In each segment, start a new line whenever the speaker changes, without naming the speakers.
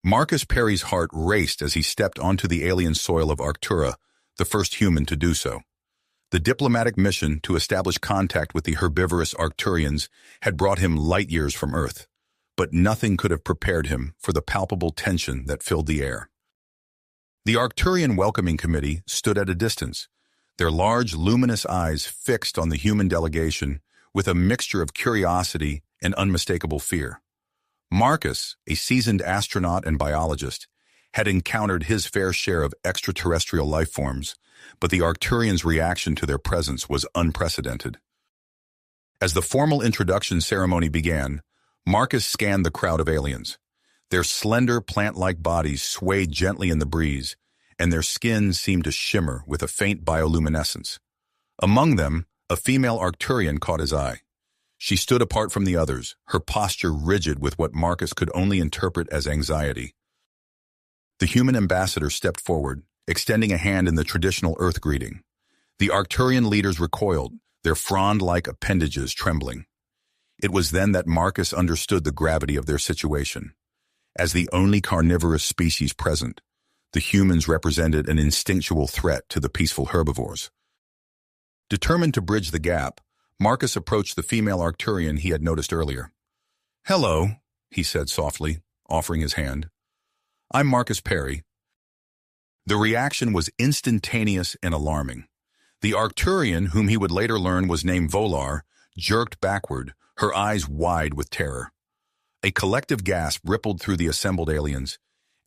Marcus Perry's heart raced as he stepped onto the alien soil of Arctura, the first human to do so. The diplomatic mission to establish contact with the herbivorous Arcturians had brought him light years from Earth, but nothing could have prepared him for the palpable tension that filled the air. The Arcturian Welcoming Committee stood at a distance, their large, luminous eyes fixed on the human delegation with a mixture of curiosity and unmistakable fear. Marcus, a seasoned astronaut and biologist, had encountered his fair share of extraterrestrial life forms, but the Arcturians' reaction to their presence was unprecedented. As the formal introduction ceremony began, Marcus scanned the crowd of aliens. Their slender, plant-like bodies swayed gently in the breeze, and their skin seemed to shimmer with a faint bioluminescence. Among them, a female Arcturian caught his eye. She stood apart from the others, her posture rigid with what Marcus could only interpret as anxiety. The human ambassador stepped forward, extending a hand in the traditional Earth greeting. The Arcturian leaders recoiled, their frond-like appendages trembling. It was then that Marcus understood the gravity of their situation. As the only carnivorous species present, the humans represented an instinctual threat to the peaceful herbivores. Determined to bridge the gap, Marcus approached the female Arcturian he had noticed earlier. "Hello," he said softly, offering his hand. "I'm Marcus Perry." The reaction was instantaneous and alarming. The Arcturian, whom he would later learn was named Volar, jerked backward, her eyes wide with terror. A collective gasp rippled through the assembled aliens,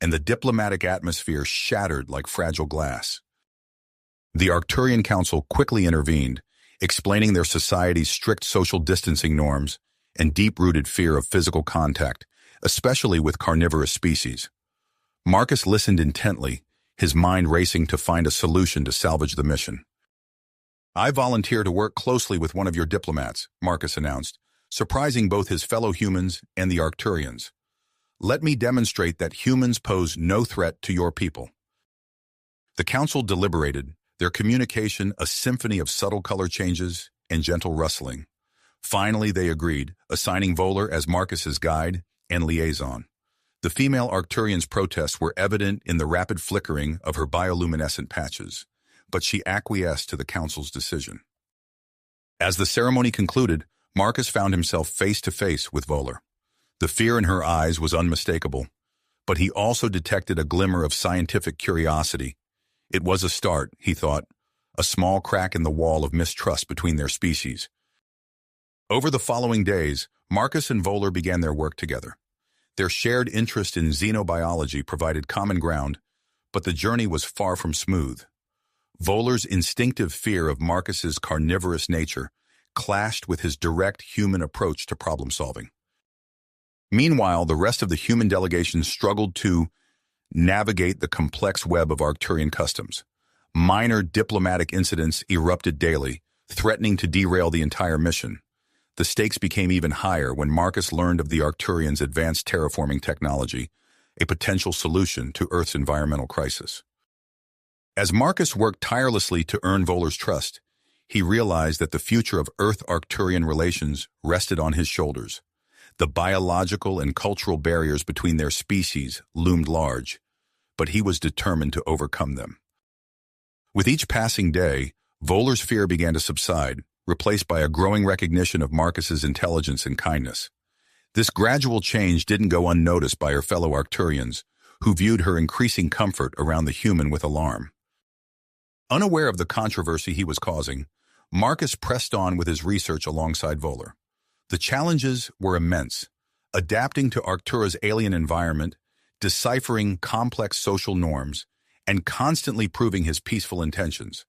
and the diplomatic atmosphere shattered like fragile glass. The Arcturian Council quickly intervened, explaining their society's strict social distancing norms and deep-rooted fear of physical contact, especially with carnivorous species. Marcus listened intently, his mind racing to find a solution to salvage the mission. "I volunteer to work closely with one of your diplomats," Marcus announced, surprising both his fellow humans and the Arcturians. "Let me demonstrate that humans pose no threat to your people." The council deliberated, their communication a symphony of subtle color changes and gentle rustling. Finally, they agreed, assigning Volar as Marcus's guide and liaison. The female Arcturian's protests were evident in the rapid flickering of her bioluminescent patches, but she acquiesced to the council's decision. As the ceremony concluded, Marcus found himself face-to-face with Volar. The fear in her eyes was unmistakable, but he also detected a glimmer of scientific curiosity. It was a start, he thought, a small crack in the wall of mistrust between their species. Over the following days, Marcus and Volar began their work together. Their shared interest in xenobiology provided common ground, but the journey was far from smooth. Volar's instinctive fear of Marcus's carnivorous nature clashed with his direct human approach to problem-solving. Meanwhile, the rest of the human delegation struggled to navigate the complex web of Arcturian customs. Minor diplomatic incidents erupted daily, threatening to derail the entire mission. The stakes became even higher when Marcus learned of the Arcturians' advanced terraforming technology, a potential solution to Earth's environmental crisis. As Marcus worked tirelessly to earn Volar's trust, he realized that the future of Earth-Arcturian relations rested on his shoulders. The biological and cultural barriers between their species loomed large, but he was determined to overcome them. With each passing day, Volar's fear began to subside, replaced by a growing recognition of Marcus's intelligence and kindness. This gradual change didn't go unnoticed by her fellow Arcturians, who viewed her increasing comfort around the human with alarm. Unaware of the controversy he was causing, Marcus pressed on with his research alongside Volar. The challenges were immense, adapting to Arctura's alien environment, deciphering complex social norms, and constantly proving his peaceful intentions.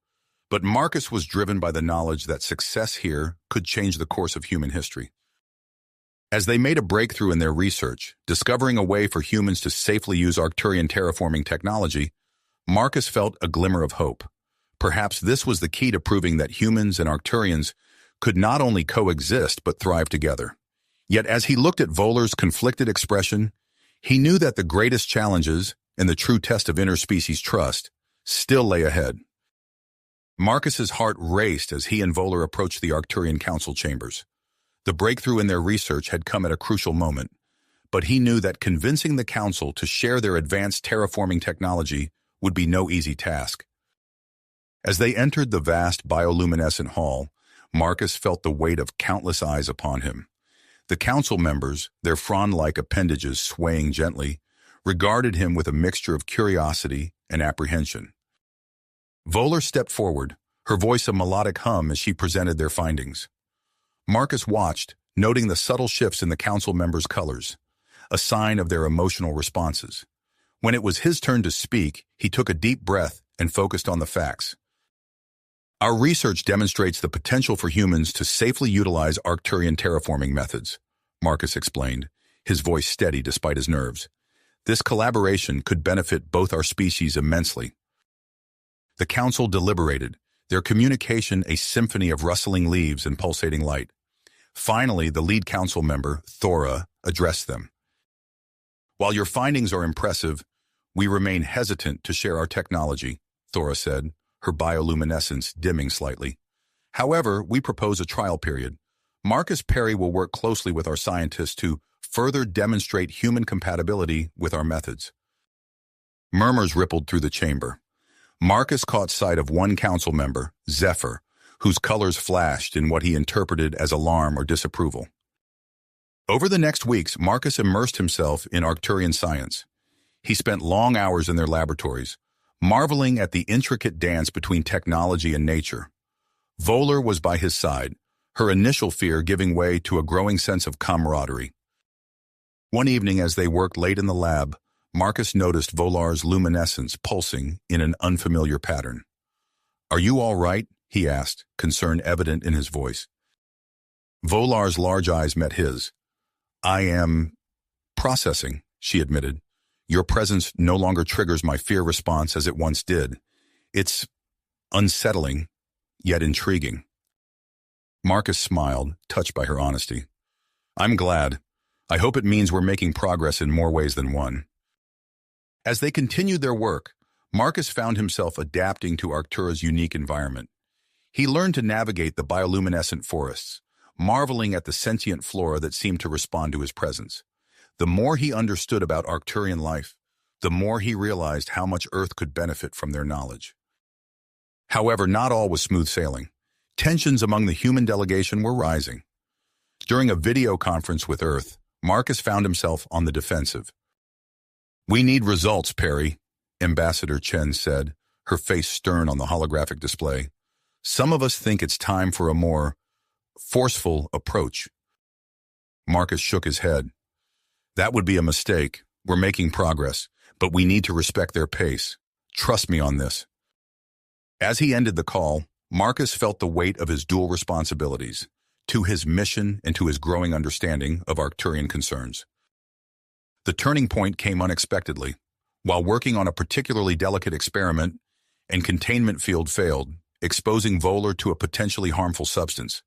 But Marcus was driven by the knowledge that success here could change the course of human history. As they made a breakthrough in their research, discovering a way for humans to safely use Arcturian terraforming technology, Marcus felt a glimmer of hope. Perhaps this was the key to proving that humans and Arcturians could not only coexist but thrive together. Yet as he looked at Volar's conflicted expression, he knew that the greatest challenges and the true test of interspecies trust still lay ahead. Marcus's heart raced as he and Volar approached the Arcturian Council chambers. The breakthrough in their research had come at a crucial moment, but he knew that convincing the council to share their advanced terraforming technology would be no easy task. As they entered the vast bioluminescent hall, Marcus felt the weight of countless eyes upon him. The council members, their frond-like appendages swaying gently, regarded him with a mixture of curiosity and apprehension. Voller stepped forward, her voice a melodic hum as she presented their findings. Marcus watched, noting the subtle shifts in the council members' colors, a sign of their emotional responses. When it was his turn to speak, he took a deep breath and focused on the facts. Our research demonstrates the potential for humans to safely utilize Arcturian terraforming methods, Marcus explained, his voice steady despite his nerves. This collaboration could benefit both our species immensely. The council deliberated, their communication a symphony of rustling leaves and pulsating light. Finally, the lead council member, Thora, addressed them. While your findings are impressive, we remain hesitant to share our technology, Thora said, her bioluminescence dimming slightly. However, we propose a trial period. Marcus Perry will work closely with our scientists to further demonstrate human compatibility with our methods. Murmurs rippled through the chamber. Marcus caught sight of one council member, Zephyr, whose colors flashed in what he interpreted as alarm or disapproval. Over the next weeks, Marcus immersed himself in Arcturian science. He spent long hours in their laboratories, marveling at the intricate dance between technology and nature. Voller was by his side, her initial fear giving way to a growing sense of camaraderie. One evening as they worked late in the lab, Marcus noticed Vollar's luminescence pulsing in an unfamiliar pattern. "Are you all right?" he asked, concern evident in his voice. Vollar's large eyes met his. "I am processing," she admitted. "Your presence no longer triggers my fear response as it once did. It's unsettling, yet intriguing." Marcus smiled, touched by her honesty. "I'm glad. I hope it means we're making progress in more ways than one." As they continued their work, Marcus found himself adapting to Arctura's unique environment. He learned to navigate the bioluminescent forests, marveling at the sentient flora that seemed to respond to his presence. The more he understood about Arcturian life, the more he realized how much Earth could benefit from their knowledge. However, not all was smooth sailing. Tensions among the human delegation were rising. During a video conference with Earth, Marcus found himself on the defensive. "We need results, Perry," Ambassador Chen said, her face stern on the holographic display. "Some of us think it's time for a more forceful approach." Marcus shook his head. "That would be a mistake. We're making progress, but we need to respect their pace. Trust me on this." As he ended the call, Marcus felt the weight of his dual responsibilities, to his mission and to his growing understanding of Arcturian concerns. The turning point came unexpectedly. While working on a particularly delicate experiment, and containment field failed, exposing Voller to a potentially harmful substance.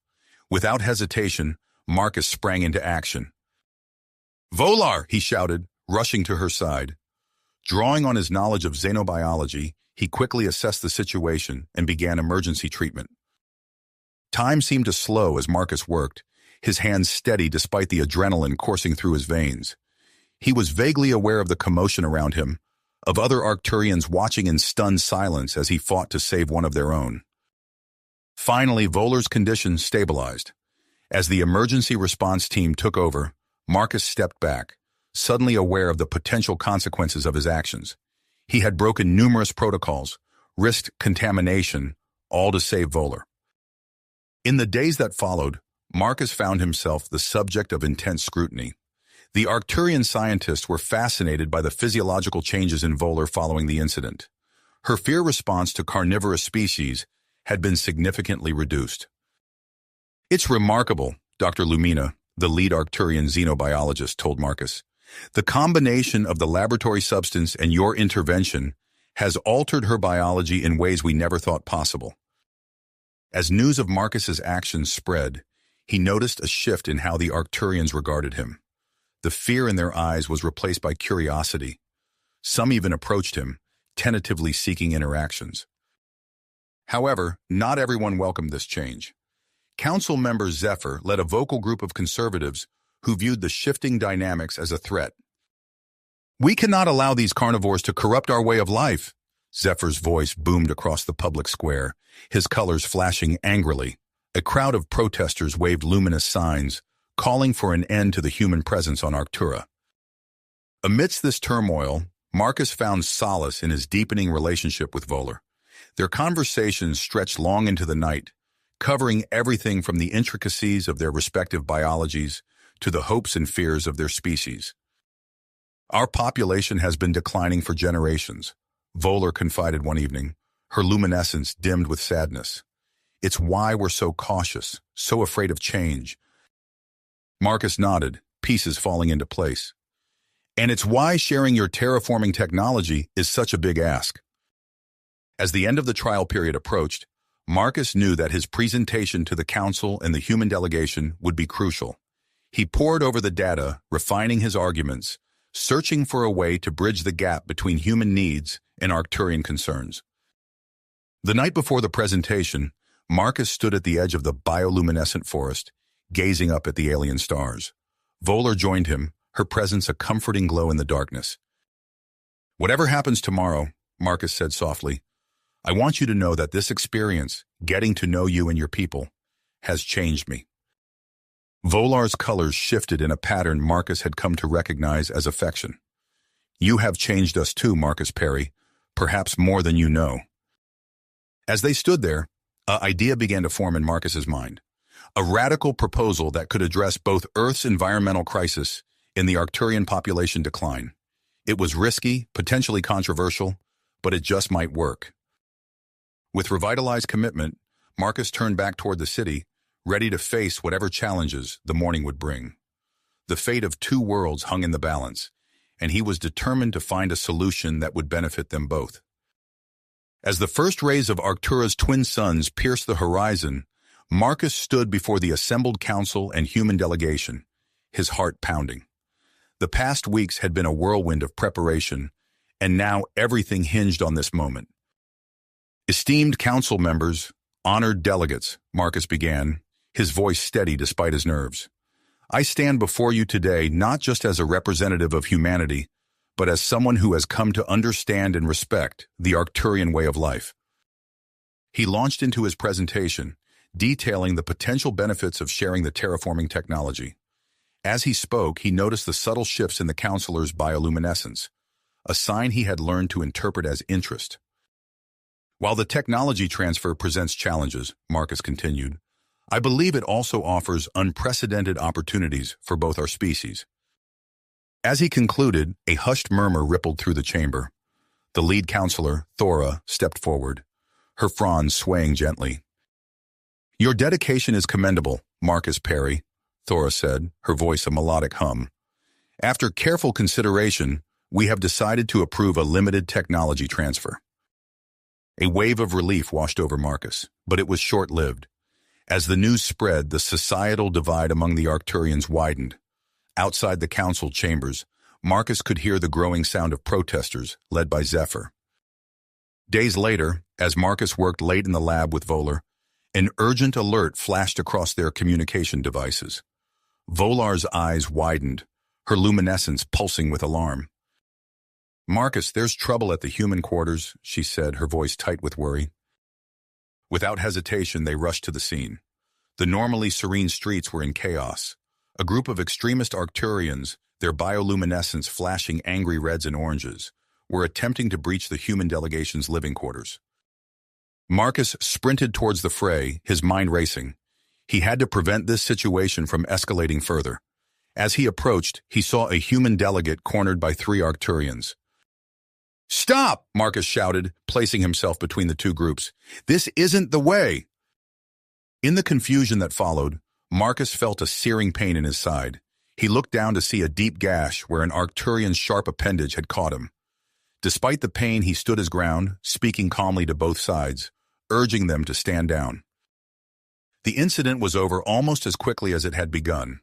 Without hesitation, Marcus sprang into action. "Volar!" he shouted, rushing to her side. Drawing on his knowledge of xenobiology, he quickly assessed the situation and began emergency treatment. Time seemed to slow as Marcus worked, his hands steady despite the adrenaline coursing through his veins. He was vaguely aware of the commotion around him, of other Arcturians watching in stunned silence as he fought to save one of their own. Finally, Voller's condition stabilized. As the emergency response team took over, Marcus stepped back, suddenly aware of the potential consequences of his actions. He had broken numerous protocols, risked contamination, all to save Voller. In the days that followed, Marcus found himself the subject of intense scrutiny. The Arcturian scientists were fascinated by the physiological changes in Voller following the incident. Her fear response to carnivorous species had been significantly reduced. "It's remarkable," Dr. Lumina, the lead Arcturian xenobiologist, told Marcus. "The combination of the laboratory substance and your intervention has altered her biology in ways we never thought possible." As news of Marcus's actions spread, he noticed a shift in how the Arcturians regarded him. The fear in their eyes was replaced by curiosity. Some even approached him, tentatively seeking interactions. However, not everyone welcomed this change. Council member Zephyr led a vocal group of conservatives who viewed the shifting dynamics as a threat. "We cannot allow these carnivores to corrupt our way of life." Zephyr's voice boomed across the public square, his colors flashing angrily. A crowd of protesters waved luminous signs, calling for an end to the human presence on Arctura. Amidst this turmoil, Marcus found solace in his deepening relationship with Voller. Their conversations stretched long into the night, covering everything from the intricacies of their respective biologies to the hopes and fears of their species. "Our population has been declining for generations," Voller confided one evening, her luminescence dimmed with sadness. "It's why we're so cautious, so afraid of change." Marcus nodded, pieces falling into place. "And it's why sharing your terraforming technology is such a big ask." As the end of the trial period approached, Marcus knew that his presentation to the council and the human delegation would be crucial. He pored over the data, refining his arguments, searching for a way to bridge the gap between human needs and Arcturian concerns. The night before the presentation, Marcus stood at the edge of the bioluminescent forest, gazing up at the alien stars. Voller joined him, her presence a comforting glow in the darkness. "Whatever happens tomorrow," Marcus said softly, "I want you to know that this experience, getting to know you and your people, has changed me." Vollar's colors shifted in a pattern Marcus had come to recognize as affection. "You have changed us too, Marcus Perry, perhaps more than you know." As they stood there, an idea began to form in Marcus's mind. A radical proposal that could address both Earth's environmental crisis and the Arcturian population decline. It was risky, potentially controversial, but it just might work. With revitalized commitment, Marcus turned back toward the city, ready to face whatever challenges the morning would bring. The fate of two worlds hung in the balance, and he was determined to find a solution that would benefit them both. As the first rays of Arctura's twin suns pierced the horizon, Marcus stood before the assembled council and human delegation, his heart pounding. The past weeks had been a whirlwind of preparation, and now everything hinged on this moment. "Esteemed council members, honored delegates," Marcus began, his voice steady despite his nerves. "I stand before you today not just as a representative of humanity, but as someone who has come to understand and respect the Arcturian way of life." He launched into his presentation, detailing the potential benefits of sharing the terraforming technology. As he spoke, he noticed the subtle shifts in the counselor's bioluminescence, a sign he had learned to interpret as interest. "While the technology transfer presents challenges," Marcus continued, "I believe it also offers unprecedented opportunities for both our species." As he concluded, a hushed murmur rippled through the chamber. The lead counselor, Thora, stepped forward, her fronds swaying gently. "Your dedication is commendable, Marcus Perry," Thora said, her voice a melodic hum. "After careful consideration, we have decided to approve a limited technology transfer." A wave of relief washed over Marcus, but it was short-lived. As the news spread, the societal divide among the Arcturians widened. Outside the council chambers, Marcus could hear the growing sound of protesters, led by Zephyr. Days later, as Marcus worked late in the lab with Voller, an urgent alert flashed across their communication devices. Vollar's eyes widened, her luminescence pulsing with alarm. "Marcus, there's trouble at the human quarters," she said, her voice tight with worry. Without hesitation, they rushed to the scene. The normally serene streets were in chaos. A group of extremist Arcturians, their bioluminescence flashing angry reds and oranges, were attempting to breach the human delegation's living quarters. Marcus sprinted towards the fray, his mind racing. He had to prevent this situation from escalating further. As he approached, he saw a human delegate cornered by three Arcturians. "Stop!" Marcus shouted, placing himself between the two groups. "This isn't the way!" In the confusion that followed, Marcus felt a searing pain in his side. He looked down to see a deep gash where an Arcturian's sharp appendage had caught him. Despite the pain, he stood his ground, speaking calmly to both sides, urging them to stand down. The incident was over almost as quickly as it had begun.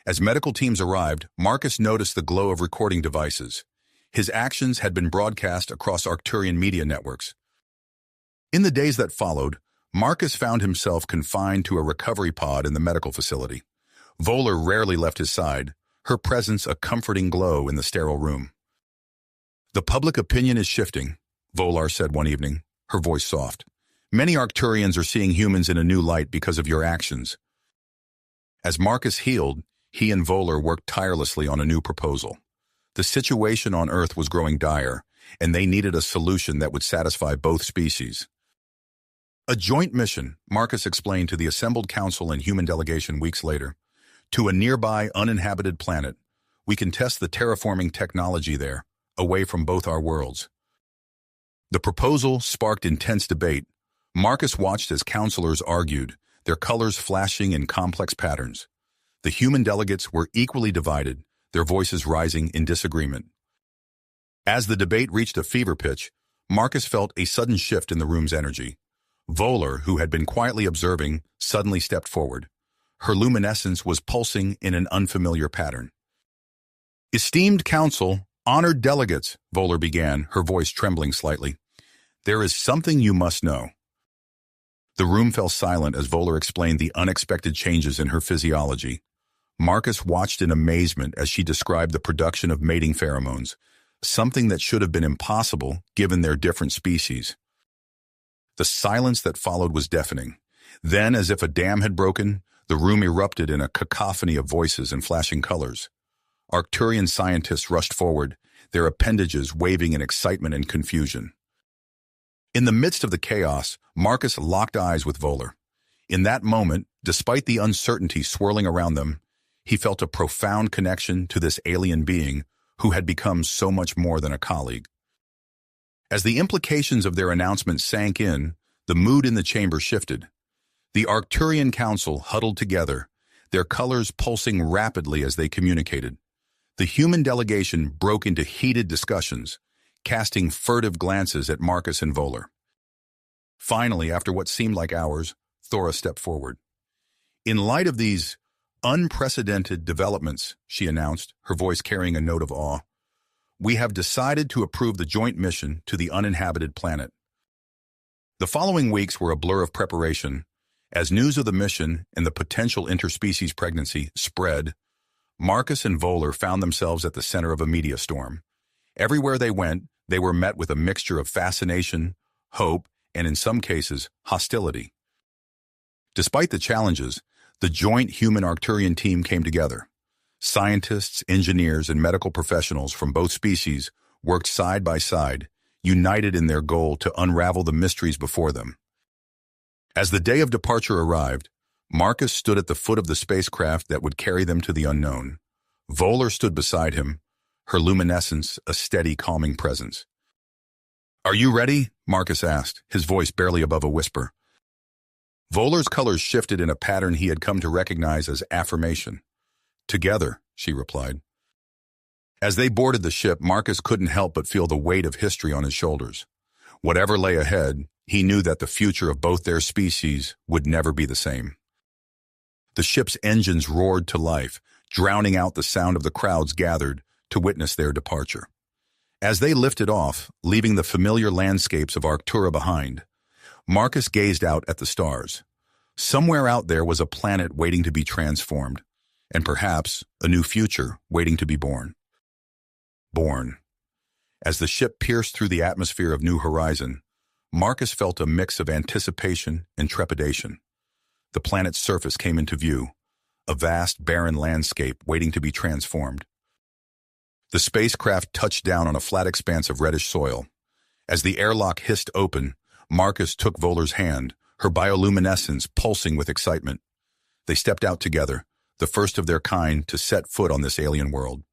As medical teams arrived, Marcus noticed the glow of recording devices. His actions had been broadcast across Arcturian media networks. In the days that followed, Marcus found himself confined to a recovery pod in the medical facility. Voller rarely left his side, her presence a comforting glow in the sterile room. "The public opinion is shifting," Volar said one evening, her voice soft. "Many Arcturians are seeing humans in a new light because of your actions." As Marcus healed, he and Voller worked tirelessly on a new proposal. The situation on Earth was growing dire, and they needed a solution that would satisfy both species. "A joint mission," Marcus explained to the assembled council and human delegation weeks later. "To a nearby uninhabited planet. We can test the terraforming technology there, away from both our worlds." The proposal sparked intense debate. Marcus watched as counselors argued, their colors flashing in complex patterns. The human delegates were equally divided, their voices rising in disagreement. As the debate reached a fever pitch, Marcus felt a sudden shift in the room's energy. Voller, who had been quietly observing, suddenly stepped forward. Her luminescence was pulsing in an unfamiliar pattern. "Esteemed council, honored delegates," Voller began, her voice trembling slightly. "There is something you must know." The room fell silent as Voller explained the unexpected changes in her physiology. Marcus watched in amazement as she described the production of mating pheromones, something that should have been impossible given their different species. The silence that followed was deafening. Then, as if a dam had broken, the room erupted in a cacophony of voices and flashing colors. Arcturian scientists rushed forward, their appendages waving in excitement and confusion. In the midst of the chaos, Marcus locked eyes with Voller. In that moment, despite the uncertainty swirling around them, he felt a profound connection to this alien being who had become so much more than a colleague. As the implications of their announcement sank in, the mood in the chamber shifted. The Arcturian Council huddled together, their colors pulsing rapidly as they communicated. The human delegation broke into heated discussions, casting furtive glances at Marcus and Voller. Finally, after what seemed like hours, Thora stepped forward. "In light of these unprecedented developments," she announced, her voice carrying a note of awe, "we have decided to approve the joint mission to the uninhabited planet." The following weeks were a blur of preparation. As news of the mission and the potential interspecies pregnancy spread, Marcus and Voller found themselves at the center of a media storm. Everywhere they went, they were met with a mixture of fascination, hope, and in some cases, hostility. Despite the challenges, the joint human Arcturian team came together. Scientists, engineers, and medical professionals from both species worked side by side, united in their goal to unravel the mysteries before them. As the day of departure arrived, Marcus stood at the foot of the spacecraft that would carry them to the unknown. Voller stood beside him, her luminescence a steady, calming presence. "Are you ready?" Marcus asked, his voice barely above a whisper. Voller's colors shifted in a pattern he had come to recognize as affirmation. "Together," she replied. As they boarded the ship, Marcus couldn't help but feel the weight of history on his shoulders. Whatever lay ahead, he knew that the future of both their species would never be the same. The ship's engines roared to life, drowning out the sound of the crowds gathered to witness their departure. As they lifted off, leaving the familiar landscapes of Arctura behind, Marcus gazed out at the stars. Somewhere out there was a planet waiting to be transformed, and perhaps a new future waiting to be born. Born. As the ship pierced through the atmosphere of New Horizon, Marcus felt a mix of anticipation and trepidation. The planet's surface came into view, a vast, barren landscape waiting to be transformed. The spacecraft touched down on a flat expanse of reddish soil. As the airlock hissed open, Marcus took Voller's hand, her bioluminescence pulsing with excitement. They stepped out together, the first of their kind to set foot on this alien world.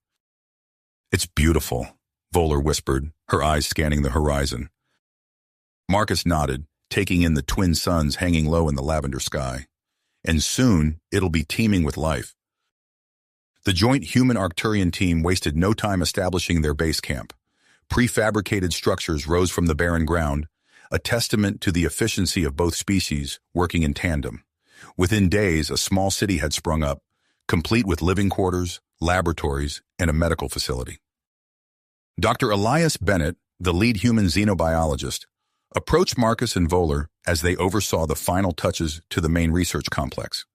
"It's beautiful," Voller whispered, her eyes scanning the horizon. Marcus nodded, taking in the twin suns hanging low in the lavender sky. "And soon, it'll be teeming with life." The joint human Arcturian team wasted no time establishing their base camp. Prefabricated structures rose from the barren ground, a testament to the efficiency of both species working in tandem. Within days, a small city had sprung up, complete with living quarters, laboratories, and a medical facility. Dr. Elias Bennett, the lead human xenobiologist, approached Marcus and Voller as they oversaw the final touches to the main research complex.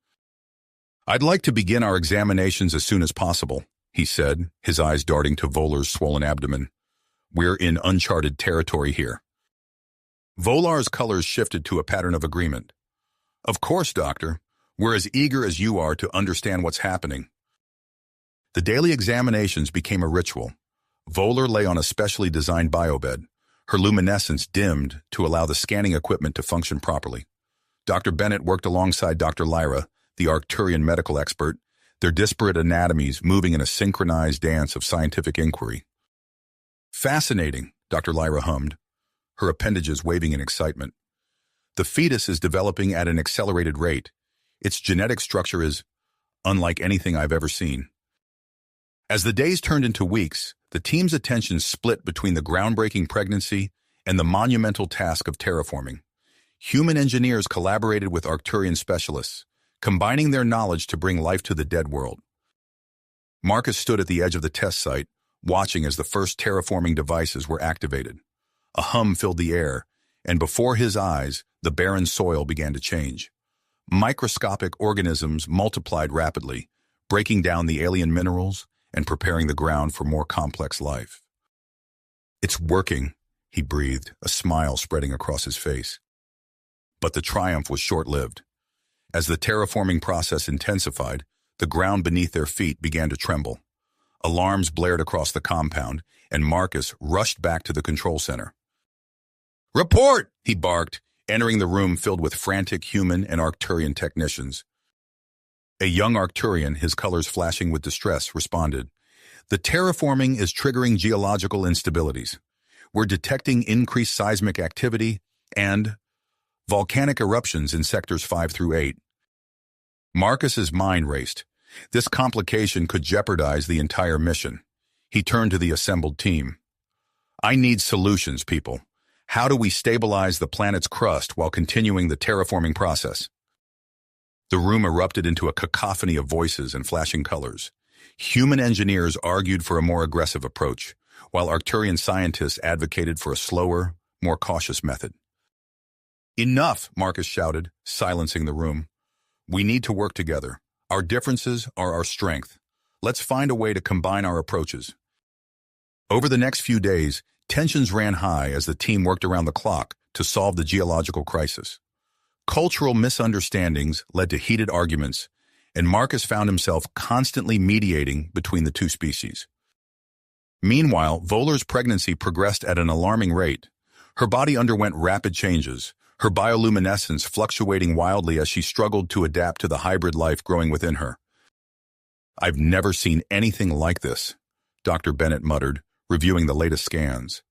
"I'd like to begin our examinations as soon as possible," he said, his eyes darting to Volar's swollen abdomen. "We're in uncharted territory here." Volar's colors shifted to a pattern of agreement. "Of course, Doctor. We're as eager as you are to understand what's happening." The daily examinations became a ritual. Volar lay on a specially designed biobed, her luminescence dimmed to allow the scanning equipment to function properly. Dr. Bennett worked alongside Dr. Lyra, the Arcturian medical expert, their disparate anatomies moving in a synchronized dance of scientific inquiry. "Fascinating," Dr. Lyra hummed, her appendages waving in excitement. "The fetus is developing at an accelerated rate. Its genetic structure is unlike anything I've ever seen." As the days turned into weeks, the team's attention split between the groundbreaking pregnancy and the monumental task of terraforming. Human engineers collaborated with Arcturian specialists, combining their knowledge to bring life to the dead world. Marcus stood at the edge of the test site, watching as the first terraforming devices were activated. A hum filled the air, and before his eyes, the barren soil began to change. Microscopic organisms multiplied rapidly, breaking down the alien minerals and preparing the ground for more complex life. "It's working," he breathed, a smile spreading across his face. But the triumph was short-lived. As the terraforming process intensified, the ground beneath their feet began to tremble. Alarms blared across the compound, and Marcus rushed back to the control center. "Report!" he barked, entering the room filled with frantic human and Arcturian technicians. A young Arcturian, his colors flashing with distress, responded, "The terraforming is triggering geological instabilities. We're detecting increased seismic activity and volcanic eruptions in sectors 5 through 8. Marcus's mind raced. This complication could jeopardize the entire mission. He turned to the assembled team. "I need solutions, people. How do we stabilize the planet's crust while continuing the terraforming process?" The room erupted into a cacophony of voices and flashing colors. Human engineers argued for a more aggressive approach, while Arcturian scientists advocated for a slower, more cautious method. "Enough," Marcus shouted, silencing the room. "We need to work together. Our differences are our strength. Let's find a way to combine our approaches." Over the next few days, tensions ran high as the team worked around the clock to solve the geological crisis. Cultural misunderstandings led to heated arguments, and Marcus found himself constantly mediating between the two species. Meanwhile, Volar's pregnancy progressed at an alarming rate. Her body underwent rapid changes, her bioluminescence fluctuating wildly as she struggled to adapt to the hybrid life growing within her. "I've never seen anything like this," Dr. Bennett muttered, reviewing the latest scans.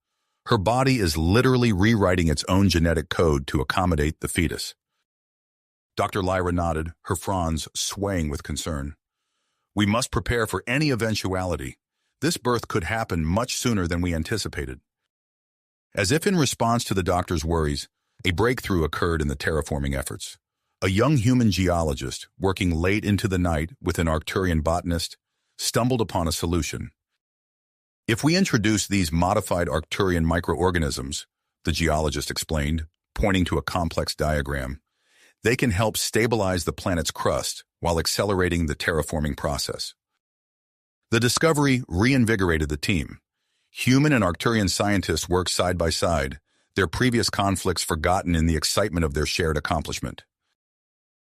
"Her body is literally rewriting its own genetic code to accommodate the fetus." Dr. Lyra nodded, her fronds swaying with concern. "We must prepare for any eventuality. This birth could happen much sooner than we anticipated." As if in response to the doctor's worries, a breakthrough occurred in the terraforming efforts. A young human geologist, working late into the night with an Arcturian botanist, stumbled upon a solution. "If we introduce these modified Arcturian microorganisms," the geologist explained, pointing to a complex diagram, "they can help stabilize the planet's crust while accelerating the terraforming process." The discovery reinvigorated the team. Human and Arcturian scientists worked side by side, their previous conflicts forgotten in the excitement of their shared accomplishment.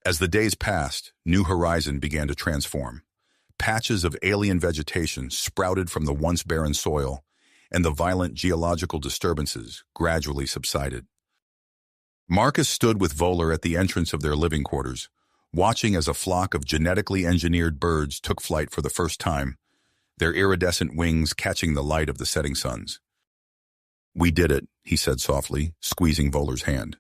As the days passed, New Horizon began to transform. Patches of alien vegetation sprouted from the once barren soil, and the violent geological disturbances gradually subsided. Marcus stood with Volar at the entrance of their living quarters, watching as a flock of genetically engineered birds took flight for the first time, their iridescent wings catching the light of the setting suns. "We did it," he said softly, squeezing Volar's hand.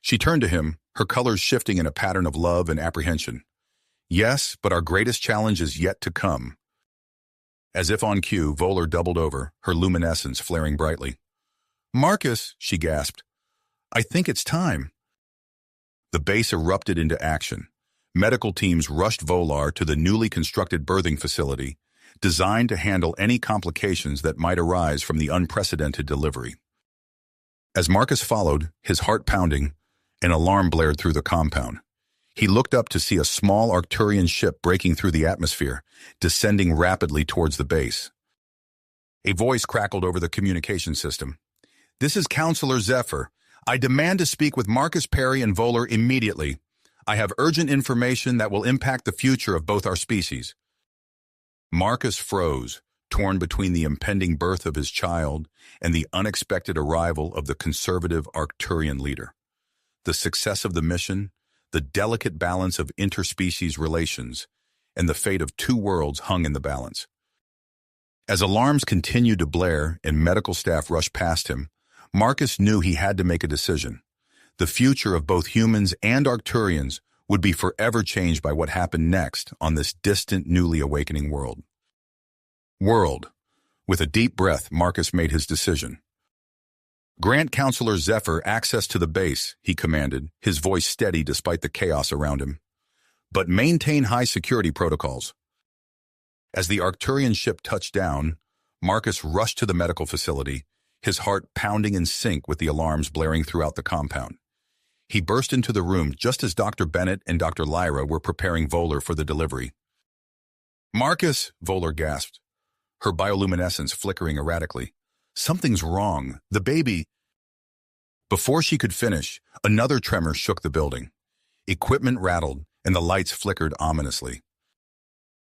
She turned to him, her colors shifting in a pattern of love and apprehension. "Yes, but our greatest challenge is yet to come." As if on cue, Volar doubled over, her luminescence flaring brightly. "Marcus," she gasped, "I think it's time." The base erupted into action. Medical teams rushed Volar to the newly constructed birthing facility, designed to handle any complications that might arise from the unprecedented delivery. As Marcus followed, his heart pounding, an alarm blared through the compound. He looked up to see a small Arcturian ship breaking through the atmosphere, descending rapidly towards the base. A voice crackled over the communication system. "This is Counselor Zephyr. I demand to speak with Marcus Perry and Voller immediately. I have urgent information that will impact the future of both our species." Marcus froze, torn between the impending birth of his child and the unexpected arrival of the conservative Arcturian leader. The success of the mission, the delicate balance of interspecies relations, and the fate of two worlds hung in the balance. As alarms continued to blare and medical staff rushed past him, Marcus knew he had to make a decision. The future of both humans and Arcturians would be forever changed by what happened next on this distant, newly awakening world. With a deep breath, Marcus made his decision. "Grant Counselor Zephyr access to the base," he commanded, his voice steady despite the chaos around him. "But maintain high security protocols." As the Arcturian ship touched down, Marcus rushed to the medical facility, his heart pounding in sync with the alarms blaring throughout the compound. He burst into the room just as Dr. Bennett and Dr. Lyra were preparing Voller for the delivery. "Marcus," Voller gasped, her bioluminescence flickering erratically. "Something's wrong. The baby—" Before she could finish, another tremor shook the building. Equipment rattled, and the lights flickered ominously.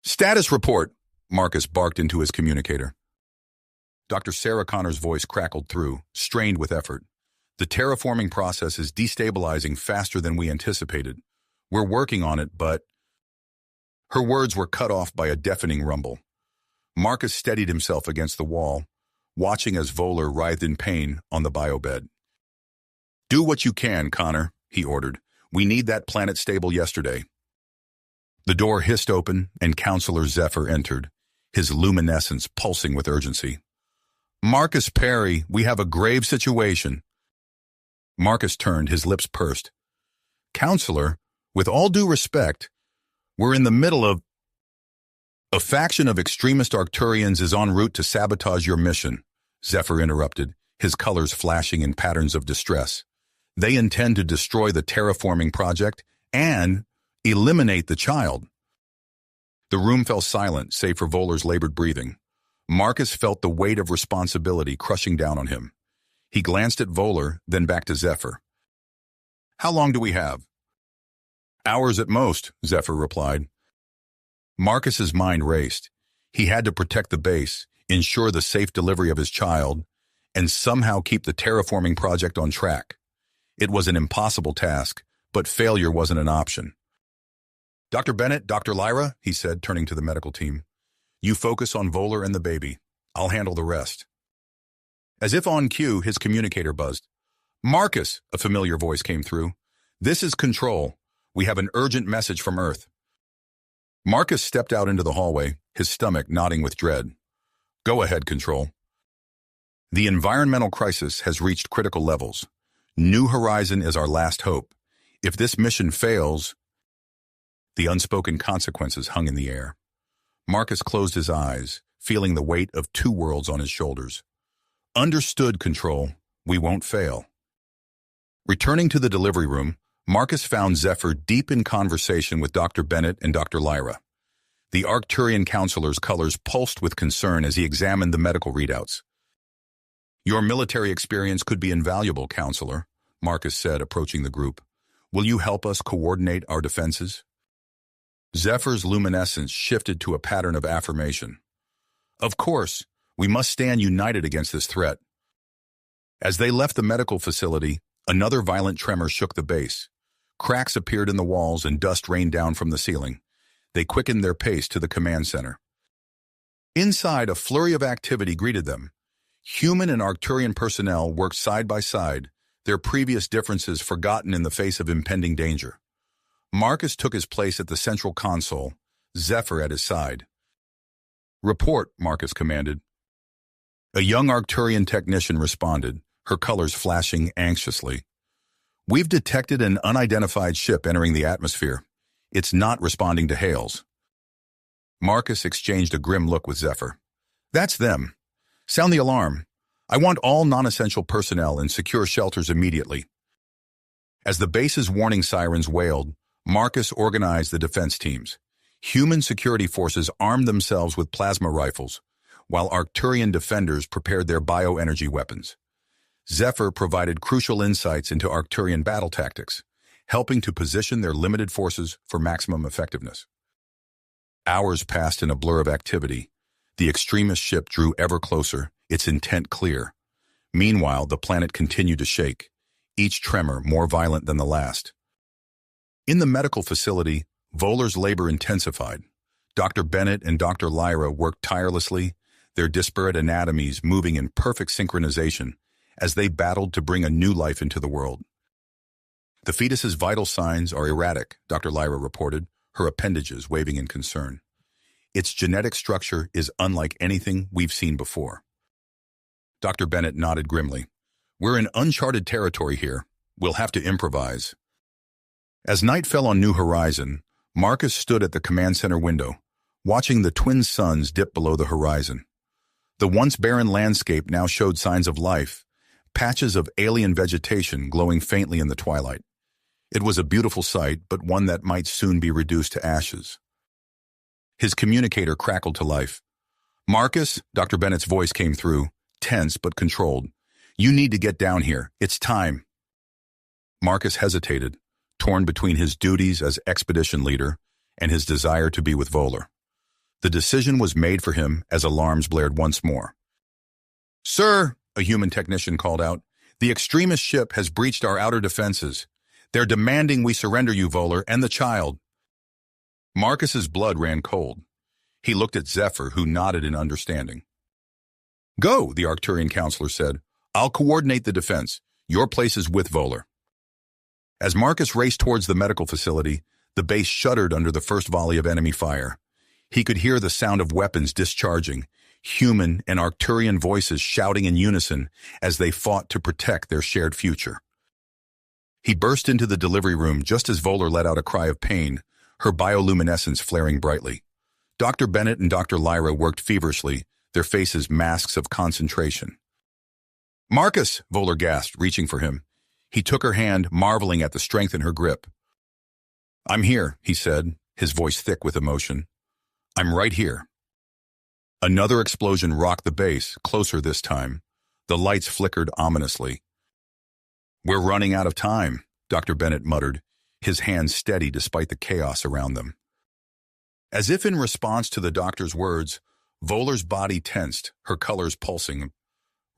"Status report," Marcus barked into his communicator. Dr. Sarah Connor's voice crackled through, strained with effort. "The terraforming process is destabilizing faster than we anticipated. We're working on it, but—" Her words were cut off by a deafening rumble. Marcus steadied himself against the wall, watching as Voller writhed in pain on the biobed. "Do what you can, Connor," he ordered. "We need that planet stable yesterday." The door hissed open, and Counselor Zephyr entered, his luminescence pulsing with urgency. "Marcus Perry, we have a grave situation." Marcus turned, his lips pursed. "Counselor, with all due respect, we're in the middle of—" "A faction of extremist Arcturians is en route to sabotage your mission," Zephyr interrupted, his colors flashing in patterns of distress. "They intend to destroy the terraforming project and eliminate the child." The room fell silent, save for Voller's labored breathing. Marcus felt the weight of responsibility crushing down on him. He glanced at Voller, then back to Zephyr. "How long do we have?" "Hours at most," Zephyr replied. Marcus's mind raced. He had to protect the base, ensure the safe delivery of his child, and somehow keep the terraforming project on track. It was an impossible task, but failure wasn't an option. "Dr. Bennett, Dr. Lyra," he said, turning to the medical team. "You focus on Voller and the baby. I'll handle the rest." As if on cue, his communicator buzzed. "Marcus," a familiar voice came through. "This is Control. We have an urgent message from Earth." Marcus stepped out into the hallway, his stomach knotting with dread. "Go ahead, Control." "The environmental crisis has reached critical levels. New Horizon is our last hope. If this mission fails—" The unspoken consequences hung in the air. Marcus closed his eyes, feeling the weight of two worlds on his shoulders. "Understood, Control. We won't fail." Returning to the delivery room, Marcus found Zephyr deep in conversation with Dr. Bennett and Dr. Lyra. The Arcturian counselor's colors pulsed with concern as he examined the medical readouts. "Your military experience could be invaluable, Counselor," Marcus said, approaching the group. "Will you help us coordinate our defenses?" Zephyr's luminescence shifted to a pattern of affirmation. "Of course, we must stand united against this threat." As they left the medical facility, another violent tremor shook the base. Cracks appeared in the walls and dust rained down from the ceiling. They quickened their pace to the command center. Inside, a flurry of activity greeted them. Human and Arcturian personnel worked side by side, their previous differences forgotten in the face of impending danger. Marcus took his place at the central console, Zephyr at his side. "Report," Marcus commanded. A young Arcturian technician responded, her colors flashing anxiously. "We've detected an unidentified ship entering the atmosphere. It's not responding to hails." Marcus exchanged a grim look with Zephyr. "That's them. Sound the alarm. I want all non-essential personnel in secure shelters immediately." As the base's warning sirens wailed, Marcus organized the defense teams. Human security forces armed themselves with plasma rifles, while Arcturian defenders prepared their bioenergy weapons. Zephyr provided crucial insights into Arcturian battle tactics, helping to position their limited forces for maximum effectiveness. Hours passed in a blur of activity. The extremist ship drew ever closer, its intent clear. Meanwhile, the planet continued to shake, each tremor more violent than the last. In the medical facility, Voeller's labor intensified. Dr. Bennett and Dr. Lyra worked tirelessly, their disparate anatomies moving in perfect synchronization as they battled to bring a new life into the world. The fetus's vital signs are erratic, Dr. Lyra reported, her appendages waving in concern. Its genetic structure is unlike anything we've seen before. Dr. Bennett nodded grimly. We're in uncharted territory here. We'll have to improvise. As night fell on New Horizon, Marcus stood at the command center window, watching the twin suns dip below the horizon. The once barren landscape now showed signs of life, patches of alien vegetation glowing faintly in the twilight. It was a beautiful sight, but one that might soon be reduced to ashes. His communicator crackled to life. Marcus, Dr. Bennett's voice came through, tense but controlled. You need to get down here. It's time. Marcus hesitated, torn between his duties as expedition leader and his desire to be with Voeller. The decision was made for him as alarms blared once more. Sir, a human technician called out, the extremist ship has breached our outer defenses. They're demanding we surrender you, Voeller, and the child. Marcus's blood ran cold. He looked at Zephyr, who nodded in understanding. Go, the Arcturian counselor said. I'll coordinate the defense. Your place is with Voeller. As Marcus raced towards the medical facility, the base shuddered under the first volley of enemy fire. He could hear the sound of weapons discharging, human and Arcturian voices shouting in unison as they fought to protect their shared future. He burst into the delivery room just as Voeller let out a cry of pain, her bioluminescence flaring brightly. Dr. Bennett and Dr. Lyra worked feverishly, their faces masks of concentration. Marcus, Voeller gasped, reaching for him. He took her hand, marveling at the strength in her grip. I'm here, he said, his voice thick with emotion. I'm right here. Another explosion rocked the base, closer this time. The lights flickered ominously. We're running out of time, Dr. Bennett muttered, his hands steady despite the chaos around them. As if in response to the doctor's words, Voeller's body tensed, her colors pulsing.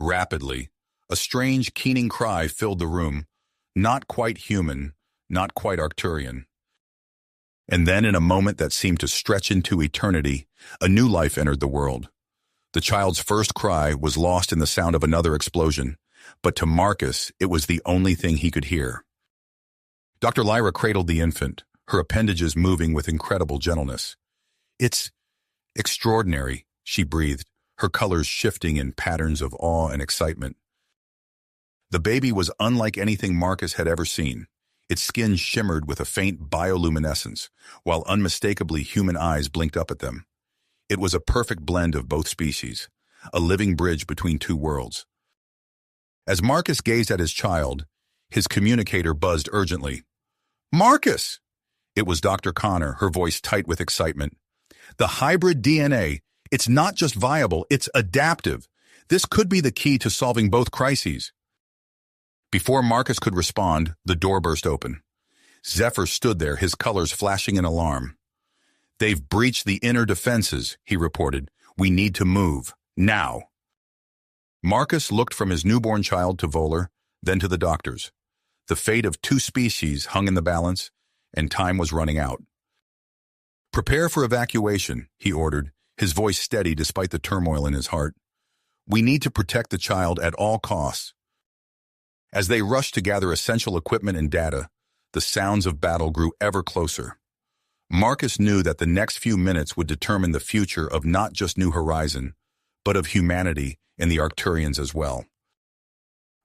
Rapidly, a strange, keening cry filled the room, not quite human, not quite Arcturian. And then, in a moment that seemed to stretch into eternity, a new life entered the world. The child's first cry was lost in the sound of another explosion, but to Marcus, it was the only thing he could hear. Dr. Lyra cradled the infant, her appendages moving with incredible gentleness. It's extraordinary, she breathed, her colors shifting in patterns of awe and excitement. The baby was unlike anything Marcus had ever seen. Its skin shimmered with a faint bioluminescence, while unmistakably human eyes blinked up at them. It was a perfect blend of both species, a living bridge between two worlds. As Marcus gazed at his child, his communicator buzzed urgently. Marcus! It was Dr. Connor, her voice tight with excitement. The hybrid DNA, it's not just viable, it's adaptive. This could be the key to solving both crises. Before Marcus could respond, the door burst open. Zephyr stood there, his colors flashing in alarm. They've breached the inner defenses, he reported. We need to move. Now. Marcus looked from his newborn child to Voeller, then to the doctors. The fate of two species hung in the balance, and time was running out. Prepare for evacuation, he ordered, his voice steady despite the turmoil in his heart. We need to protect the child at all costs. As they rushed to gather essential equipment and data, the sounds of battle grew ever closer. Marcus knew that the next few minutes would determine the future of not just New Horizon, but of humanity and the Arcturians as well.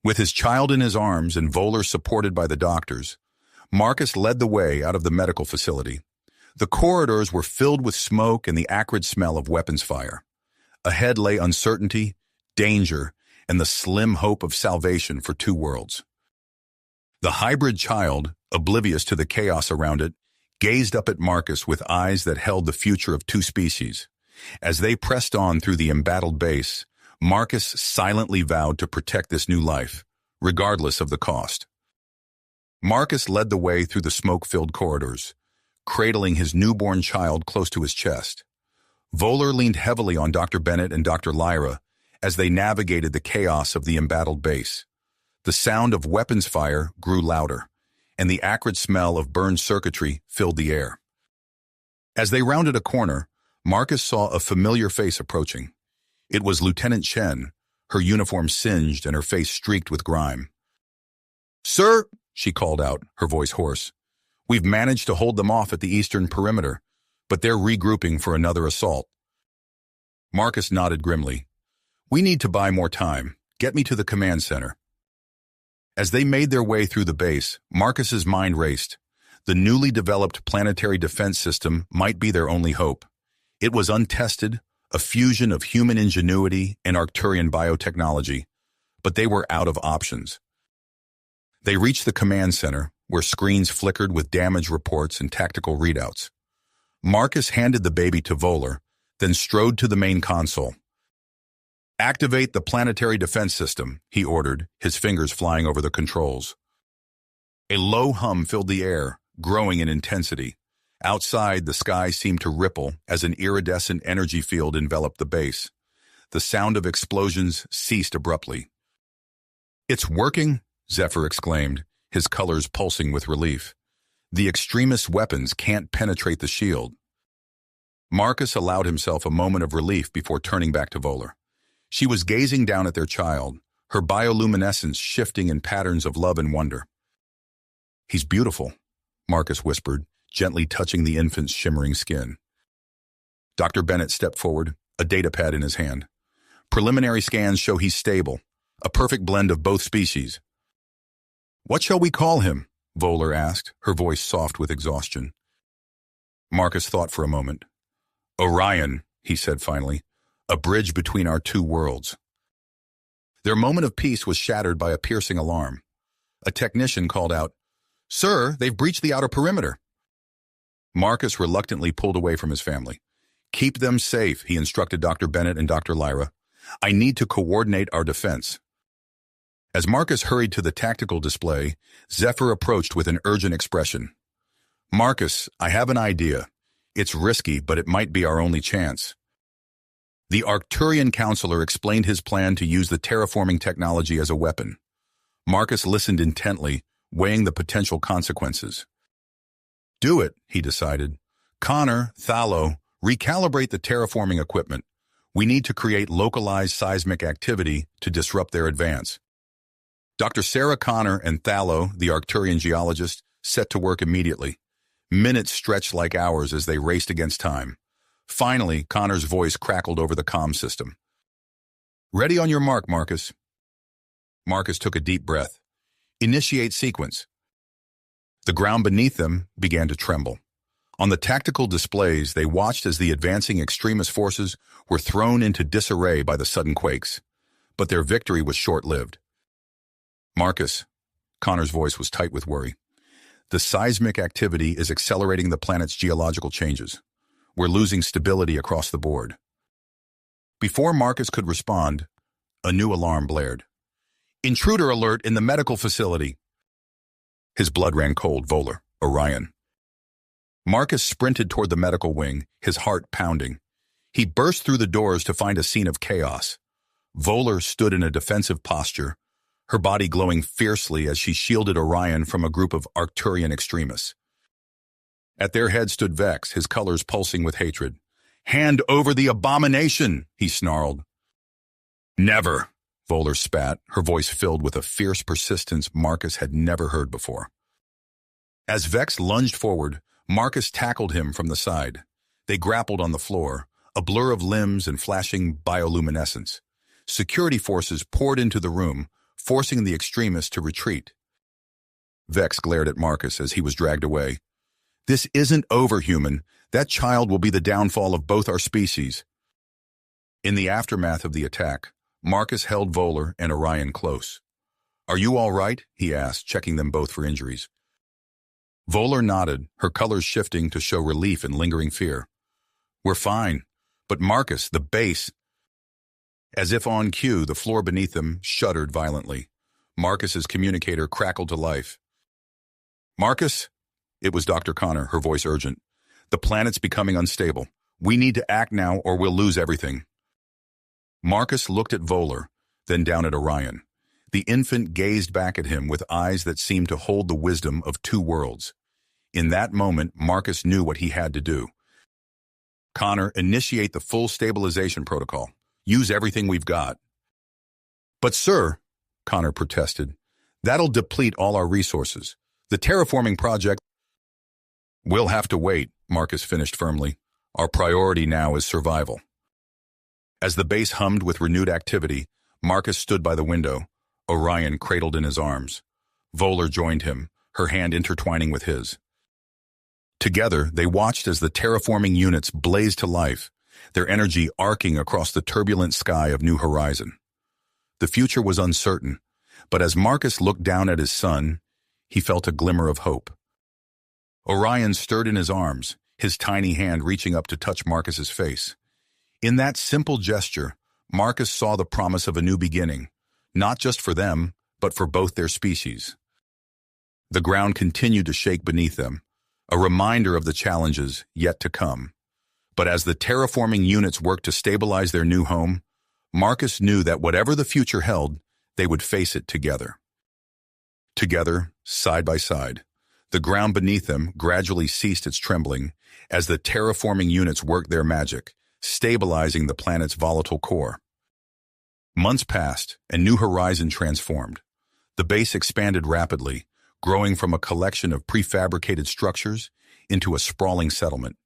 With his child in his arms and Voeller supported by the doctors, Marcus led the way out of the medical facility. The corridors were filled with smoke and the acrid smell of weapons fire. Ahead lay uncertainty, danger, and the slim hope of salvation for two worlds. The hybrid child, oblivious to the chaos around it, gazed up at Marcus with eyes that held the future of two species. As they pressed on through the embattled base, Marcus silently vowed to protect this new life, regardless of the cost. Marcus led the way through the smoke-filled corridors, cradling his newborn child close to his chest. Voller leaned heavily on Dr. Bennett and Dr. Lyra as they navigated the chaos of the embattled base. The sound of weapons fire grew louder, and the acrid smell of burned circuitry filled the air. As they rounded a corner, Marcus saw a familiar face approaching. It was Lieutenant Chen, her uniform singed and her face streaked with grime. "Sir," she called out, her voice hoarse, "we've managed to hold them off at the eastern perimeter, but they're regrouping for another assault." Marcus nodded grimly. "We need to buy more time. Get me to the command center." As they made their way through the base, Marcus's mind raced. The newly developed planetary defense system might be their only hope. It was untested, a fusion of human ingenuity and Arcturian biotechnology, but they were out of options. They reached the command center, where screens flickered with damage reports and tactical readouts. Marcus handed the baby to Voller, then strode to the main console. "Activate the planetary defense system," he ordered, his fingers flying over the controls. A low hum filled the air, growing in intensity. Outside, the sky seemed to ripple as an iridescent energy field enveloped the base. The sound of explosions ceased abruptly. "It's working," Zephyr exclaimed, his colors pulsing with relief. "The extremist weapons can't penetrate the shield." Marcus allowed himself a moment of relief before turning back to Voller. She was gazing down at their child, her bioluminescence shifting in patterns of love and wonder. "He's beautiful," Marcus whispered, gently touching the infant's shimmering skin. Dr. Bennett stepped forward, a datapad in his hand. "Preliminary scans show he's stable, a perfect blend of both species." "What shall we call him?" Voller asked, her voice soft with exhaustion. Marcus thought for a moment. "Orion," he said finally, "a bridge between our two worlds." Their moment of peace was shattered by a piercing alarm. A technician called out, "Sir, they've breached the outer perimeter." Marcus reluctantly pulled away from his family. "Keep them safe," he instructed Dr. Bennett and Dr. Lyra. "I need to coordinate our defense." As Marcus hurried to the tactical display, Zephyr approached with an urgent expression. "Marcus, I have an idea. It's risky, but it might be our only chance." The Arcturian counselor explained his plan to use the terraforming technology as a weapon. Marcus listened intently, weighing the potential consequences. "Do it," he decided. "Connor, Thallo, recalibrate the terraforming equipment. We need to create localized seismic activity to disrupt their advance." Dr. Sarah Connor and Thallo, the Arcturian geologist, set to work immediately. Minutes stretched like hours as they raced against time. Finally, Connor's voice crackled over the comm system. "Ready on your mark, Marcus." Marcus took a deep breath. "Initiate sequence." The ground beneath them began to tremble. On the tactical displays, they watched as the advancing extremist forces were thrown into disarray by the sudden quakes. But their victory was short-lived. "Marcus," Connor's voice was tight with worry, "the seismic activity is accelerating the planet's geological changes. We're losing stability across the board." Before Marcus could respond, a new alarm blared. "Intruder alert in the medical facility." His blood ran cold. Voller, Orion. Marcus sprinted toward the medical wing, his heart pounding. He burst through the doors to find a scene of chaos. Voller stood in a defensive posture, her body glowing fiercely as she shielded Orion from a group of Arcturian extremists. At their head stood Vex, his colors pulsing with hatred. "Hand over the abomination," he snarled. "Never," Voller spat, her voice filled with a fierce persistence Marcus had never heard before. As Vex lunged forward, Marcus tackled him from the side. They grappled on the floor, a blur of limbs and flashing bioluminescence. Security forces poured into the room, forcing the extremists to retreat. Vex glared at Marcus as he was dragged away. "This isn't over, human. That child will be the downfall of both our species." In the aftermath of the attack, Marcus held Voller and Orion close. "Are you all right?" he asked, checking them both for injuries. Voller nodded, her colors shifting to show relief and lingering fear. We're fine. But Marcus, the base... As if on cue, the floor beneath them shuddered violently. Marcus's communicator crackled to life. Marcus? It was Dr. Connor, her voice urgent. The planet's becoming unstable. We need to act now or we'll lose everything. Marcus looked at Voller, then down at Orion. The infant gazed back at him with eyes that seemed to hold the wisdom of two worlds. In that moment, Marcus knew what he had to do. Connor, initiate the full stabilization protocol. Use everything we've got. But sir, Connor protested, that'll deplete all our resources. The terraforming project... We'll have to wait, Marcus finished firmly. Our priority now is survival. As the base hummed with renewed activity, Marcus stood by the window, Orion cradled in his arms. Voller joined him, her hand intertwining with his. Together, they watched as the terraforming units blazed to life, their energy arcing across the turbulent sky of New Horizon. The future was uncertain, but as Marcus looked down at his son, he felt a glimmer of hope. Orion stirred in his arms, his tiny hand reaching up to touch Marcus's face. In that simple gesture, Marcus saw the promise of a new beginning, not just for them, but for both their species. The ground continued to shake beneath them, a reminder of the challenges yet to come. But as the terraforming units worked to stabilize their new home, Marcus knew that whatever the future held, they would face it together. Together, side by side, the ground beneath them gradually ceased its trembling as the terraforming units worked their magic, stabilizing the planet's volatile core. Months passed, and New Horizon transformed. The base expanded rapidly, growing from a collection of prefabricated structures into a sprawling settlement.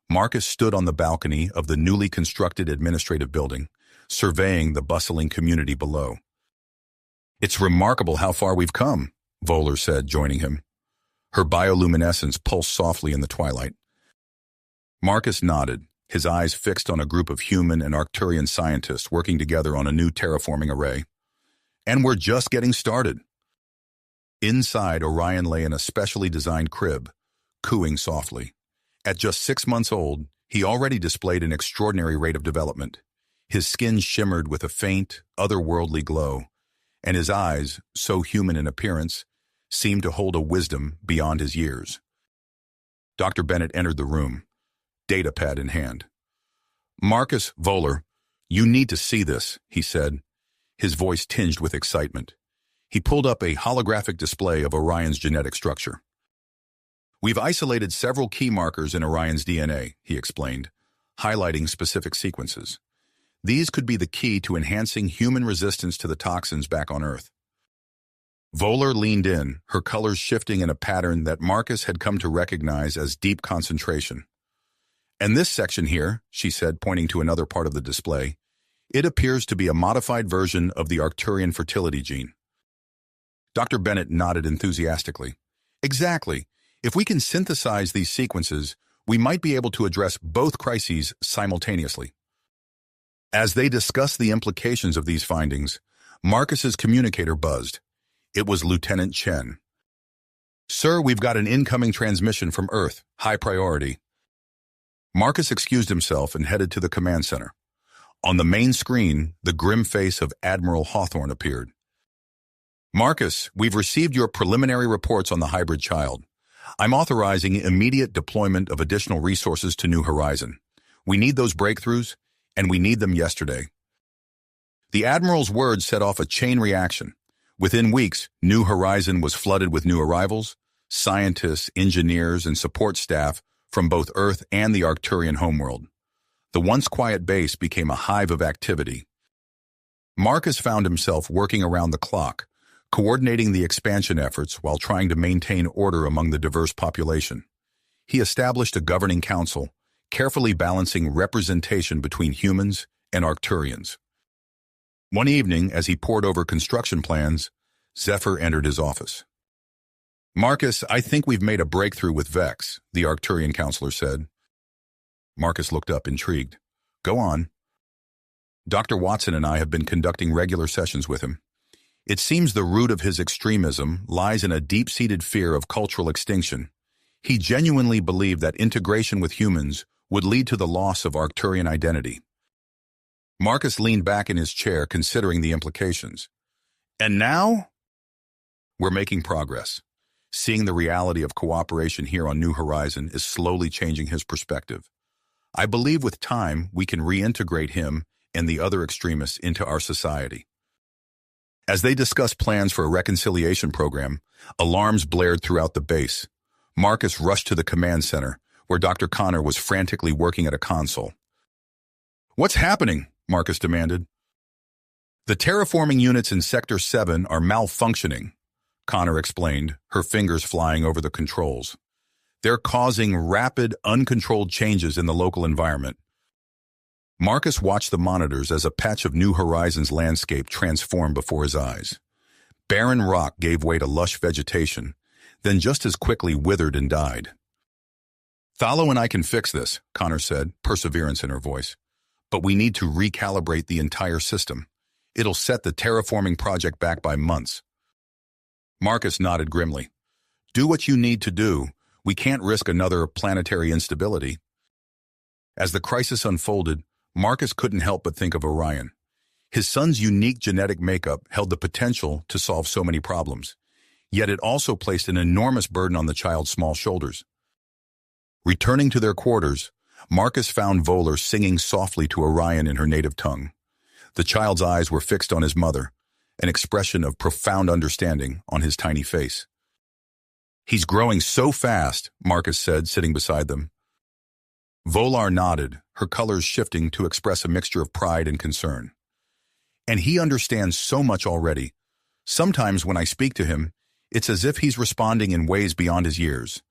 Marcus stood on the balcony of the newly constructed administrative building, surveying the bustling community below. It's remarkable how far we've come, Voller said, joining him. Her bioluminescence pulsed softly in the twilight. Marcus nodded, his eyes fixed on a group of human and Arcturian scientists working together on a new terraforming array. And we're just getting started. Inside, Orion lay in a specially designed crib, cooing softly. At just 6 months old, he already displayed an extraordinary rate of development. His skin shimmered with a faint, otherworldly glow, and his eyes, so human in appearance, seemed to hold a wisdom beyond his years. Dr. Bennett entered the room, datapad in hand. Marcus, Voller, you need to see this, he said, his voice tinged with excitement. He pulled up a holographic display of Orion's genetic structure. We've isolated several key markers in Orion's DNA, he explained, highlighting specific sequences. These could be the key to enhancing human resistance to the toxins back on Earth. Voller leaned in, her colors shifting in a pattern that Marcus had come to recognize as deep concentration. And this section here, she said, pointing to another part of the display, it appears to be a modified version of the Arcturian fertility gene. Dr. Bennett nodded enthusiastically. Exactly. If we can synthesize these sequences, we might be able to address both crises simultaneously. As they discussed the implications of these findings, Marcus's communicator buzzed. It was Lieutenant Chen. Sir, we've got an incoming transmission from Earth, high priority. Marcus excused himself and headed to the command center. On the main screen, the grim face of Admiral Hawthorne appeared. Marcus, we've received your preliminary reports on the hybrid child. I'm authorizing immediate deployment of additional resources to New Horizon. We need those breakthroughs, and we need them yesterday. The Admiral's words set off a chain reaction. Within weeks, New Horizon was flooded with new arrivals, scientists, engineers, and support staff from both Earth and the Arcturian homeworld. The once quiet base became a hive of activity. Marcus found himself working around the clock, coordinating the expansion efforts while trying to maintain order among the diverse population. He established a governing council, carefully balancing representation between humans and Arcturians. One evening, as he pored over construction plans, Zephyr entered his office. Marcus, I think we've made a breakthrough with Vex, the Arcturian counselor said. Marcus looked up, intrigued. Go on. Dr. Watson and I have been conducting regular sessions with him. It seems the root of his extremism lies in a deep-seated fear of cultural extinction, He genuinely believed that integration with humans would lead to the loss of Arcturian identity. Marcus leaned back in his chair, considering the implications. And now? We're making progress. Seeing the reality of cooperation here on New Horizon is slowly changing his perspective. I believe with time we can reintegrate him and the other extremists into our society. As they discussed plans for a reconciliation program, alarms blared throughout the base. Marcus rushed to the command center, where Dr. Connor was frantically working at a console. "What's happening?" Marcus demanded. "The terraforming units in Sector 7 are malfunctioning," Connor explained, her fingers flying over the controls. "They're causing rapid, uncontrolled changes in the local environment." Marcus watched the monitors as a patch of New Horizons landscape transformed before his eyes. Barren rock gave way to lush vegetation, then just as quickly withered and died. "Thalo and I can fix this," Connor said, perseverance in her voice. "But we need to recalibrate the entire system. It'll set the terraforming project back by months." Marcus nodded grimly. "Do what you need to do. We can't risk another planetary instability." As the crisis unfolded, Marcus couldn't help but think of Orion. His son's unique genetic makeup held the potential to solve so many problems, yet it also placed an enormous burden on the child's small shoulders. Returning to their quarters, Marcus found Voller singing softly to Orion in her native tongue. The child's eyes were fixed on his mother, an expression of profound understanding on his tiny face. "He's growing so fast," Marcus said, sitting beside them. Volar nodded, her colors shifting to express a mixture of pride and concern. "And he understands so much already. Sometimes when I speak to him, it's as if he's responding in ways beyond his years."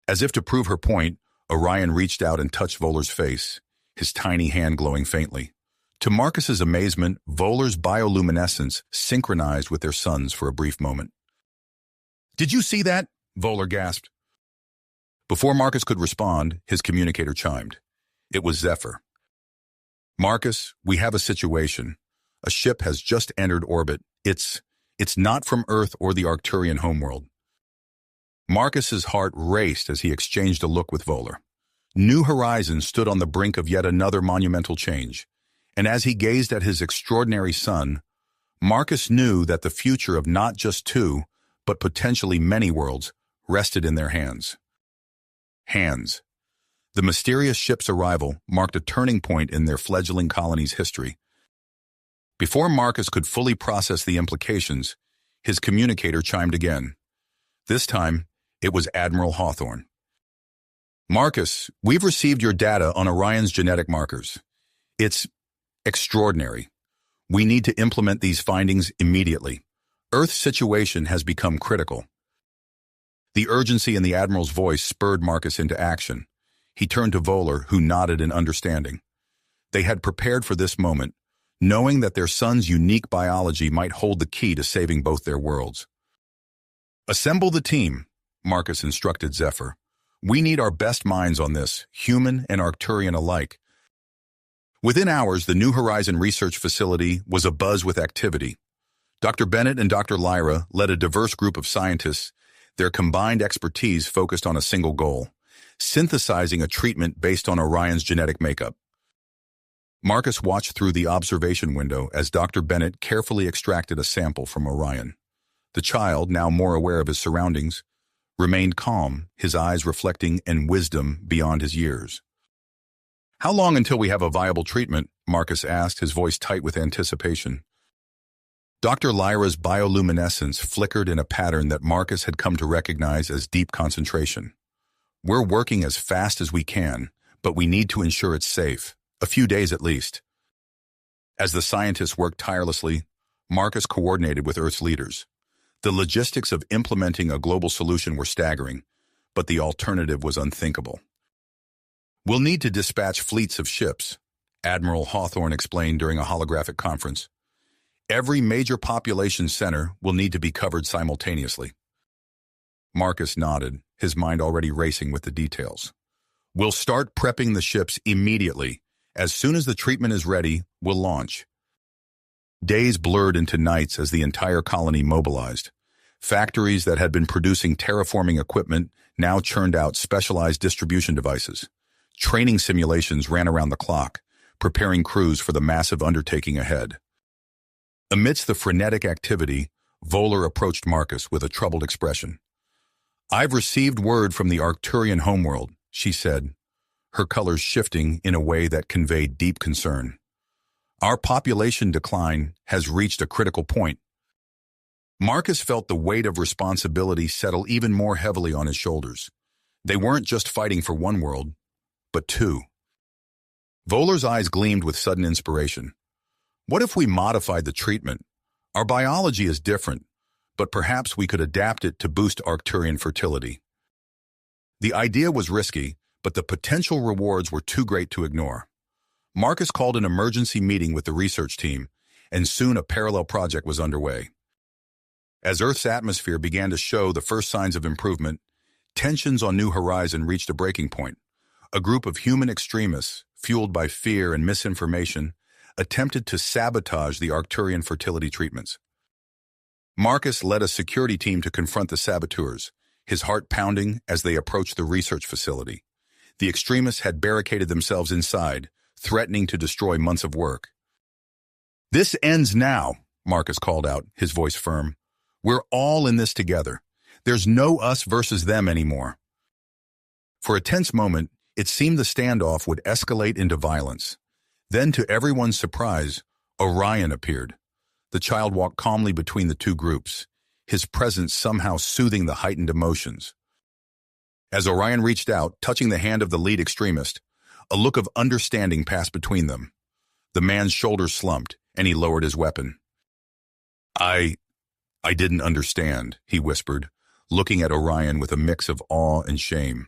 As if to prove her point, Orion reached out and touched Volar's face, his tiny hand glowing faintly. To Marcus's amazement, Volar's bioluminescence synchronized with their son's for a brief moment. "Did you see that?" Volar gasped. Before Marcus could respond, his communicator chimed. It was Zephyr. "Marcus, we have a situation. A ship has just entered orbit. It's not from Earth or the Arcturian homeworld." Marcus's heart raced as he exchanged a look with Voller. New Horizons stood on the brink of yet another monumental change, and as he gazed at his extraordinary son, Marcus knew that the future of not just two, but potentially many worlds rested in their hands. The mysterious ship's arrival marked a turning point in their fledgling colony's history. Before Marcus could fully process the implications, his communicator chimed again. This time, it was Admiral Hawthorne. "Marcus, we've received your data on Orion's genetic markers. It's extraordinary. We need to implement these findings immediately. Earth's situation has become critical." The urgency in the Admiral's voice spurred Marcus into action. He turned to Voller, who nodded in understanding. They had prepared for this moment, knowing that their son's unique biology might hold the key to saving both their worlds. "Assemble the team," Marcus instructed Zephyr. "We need our best minds on this, human and Arcturian alike." Within hours, the New Horizon Research Facility was abuzz with activity. Dr. Bennett and Dr. Lyra led a diverse group of scientists, their combined expertise focused on a single goal, synthesizing a treatment based on Orion's genetic makeup. Marcus watched through the observation window as Dr. Bennett carefully extracted a sample from Orion. The child, now more aware of his surroundings, remained calm, his eyes reflecting an wisdom beyond his years. "How long until we have a viable treatment?" Marcus asked, his voice tight with anticipation. Dr. Lyra's bioluminescence flickered in a pattern that Marcus had come to recognize as deep concentration. "We're working as fast as we can, but we need to ensure it's safe. A few days at least." As the scientists worked tirelessly, Marcus coordinated with Earth's leaders. The logistics of implementing a global solution were staggering, but the alternative was unthinkable. "We'll need to dispatch fleets of ships," Admiral Hawthorne explained during a holographic conference. "Every major population center will need to be covered simultaneously." Marcus nodded, his mind already racing with the details. "We'll start prepping the ships immediately. As soon as the treatment is ready, we'll launch." Days blurred into nights as the entire colony mobilized. Factories that had been producing terraforming equipment now churned out specialized distribution devices. Training simulations ran around the clock, preparing crews for the massive undertaking ahead. Amidst the frenetic activity, Voller approached Marcus with a troubled expression. "I've received word from the Arcturian homeworld," she said, her colors shifting in a way that conveyed deep concern. "Our population decline has reached a critical point." Marcus felt the weight of responsibility settle even more heavily on his shoulders. They weren't just fighting for one world, but two. Voller's eyes gleamed with sudden inspiration. "What if we modified the treatment? Our biology is different, but perhaps we could adapt it to boost Arcturian fertility." The idea was risky, but the potential rewards were too great to ignore. Marcus called an emergency meeting with the research team, and soon a parallel project was underway. As Earth's atmosphere began to show the first signs of improvement, tensions on New Horizon reached a breaking point. A group of human extremists, fueled by fear and misinformation, attempted to sabotage the Arcturian fertility treatments. Marcus led a security team to confront the saboteurs, his heart pounding as they approached the research facility. The extremists had barricaded themselves inside, threatening to destroy months of work. "This ends now," Marcus called out, his voice firm. "We're all in this together. There's no us versus them anymore." For a tense moment, it seemed the standoff would escalate into violence. Then, to everyone's surprise, Orion appeared. The child walked calmly between the two groups, his presence somehow soothing the heightened emotions. As Orion reached out, touching the hand of the lead extremist, a look of understanding passed between them. The man's shoulders slumped, and he lowered his weapon. I didn't understand," he whispered, looking at Orion with a mix of awe and shame.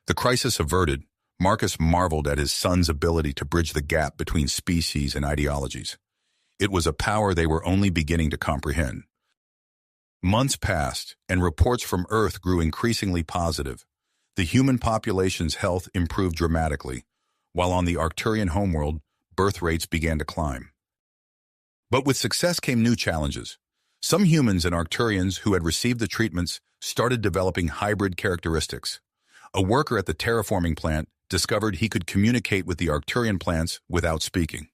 The crisis averted, Marcus marveled at his son's ability to bridge the gap between species and ideologies. It was a power they were only beginning to comprehend. Months passed, and reports from Earth grew increasingly positive. The human population's health improved dramatically, while on the Arcturian homeworld, birth rates began to climb. But with success came new challenges. Some humans and Arcturians who had received the treatments started developing hybrid characteristics. A worker at the terraforming plant discovered he could communicate with the Arcturian plants without speaking.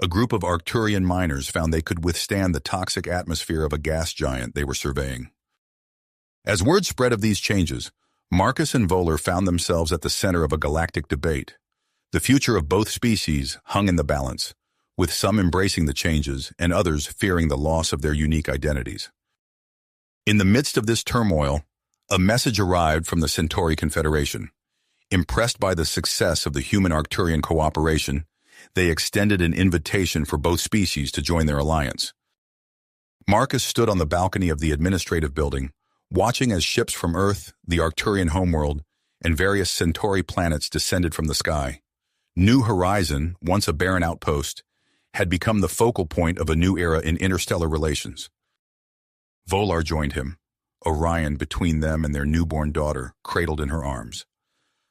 A group of Arcturian miners found they could withstand the toxic atmosphere of a gas giant they were surveying. As word spread of these changes, Marcus and Voller found themselves at the center of a galactic debate. The future of both species hung in the balance, with some embracing the changes and others fearing the loss of their unique identities. In the midst of this turmoil, a message arrived from the Centauri Confederation. Impressed by the success of the human-Arcturian cooperation, they extended an invitation for both species to join their alliance. Marcus stood on the balcony of the administrative building, watching as ships from Earth, the Arcturian homeworld, and various Centauri planets descended from the sky. New Horizon, once a barren outpost, had become the focal point of a new era in interstellar relations. Voller joined him, Orion between them and their newborn daughter, cradled in her arms.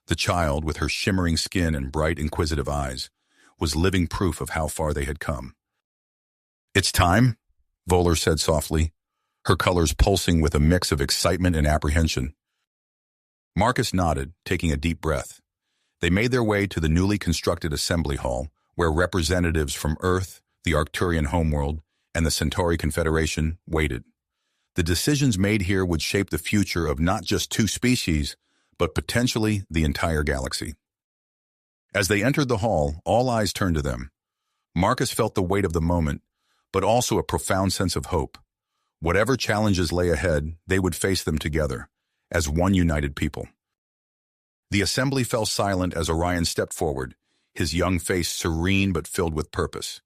The child, with her shimmering skin and bright, inquisitive eyes, was living proof of how far they had come. "It's time," Voller said softly, her colors pulsing with a mix of excitement and apprehension. Marcus nodded, taking a deep breath. They made their way to the newly constructed assembly hall, where representatives from Earth, the Arcturian homeworld, and the Centauri Confederation waited. The decisions made here would shape the future of not just two species, but potentially the entire galaxy. As they entered the hall, all eyes turned to them. Marcus felt the weight of the moment, but also a profound sense of hope. Whatever challenges lay ahead, they would face them together, as one united people. The assembly fell silent as Orion stepped forward, his young face serene but filled with purpose.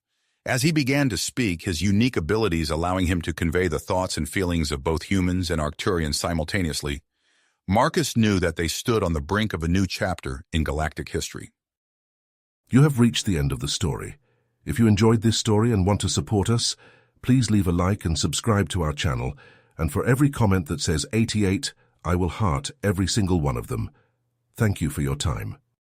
As he began to speak, his unique abilities allowing him to convey the thoughts and feelings of both humans and Arcturians simultaneously, Marcus knew that they stood on the brink of a new chapter in galactic history.
You have reached the end of the story. If you enjoyed this story and want to support us, please leave a like and subscribe to our channel, and for every comment that says 88, I will heart every single one of them. Thank you for your time.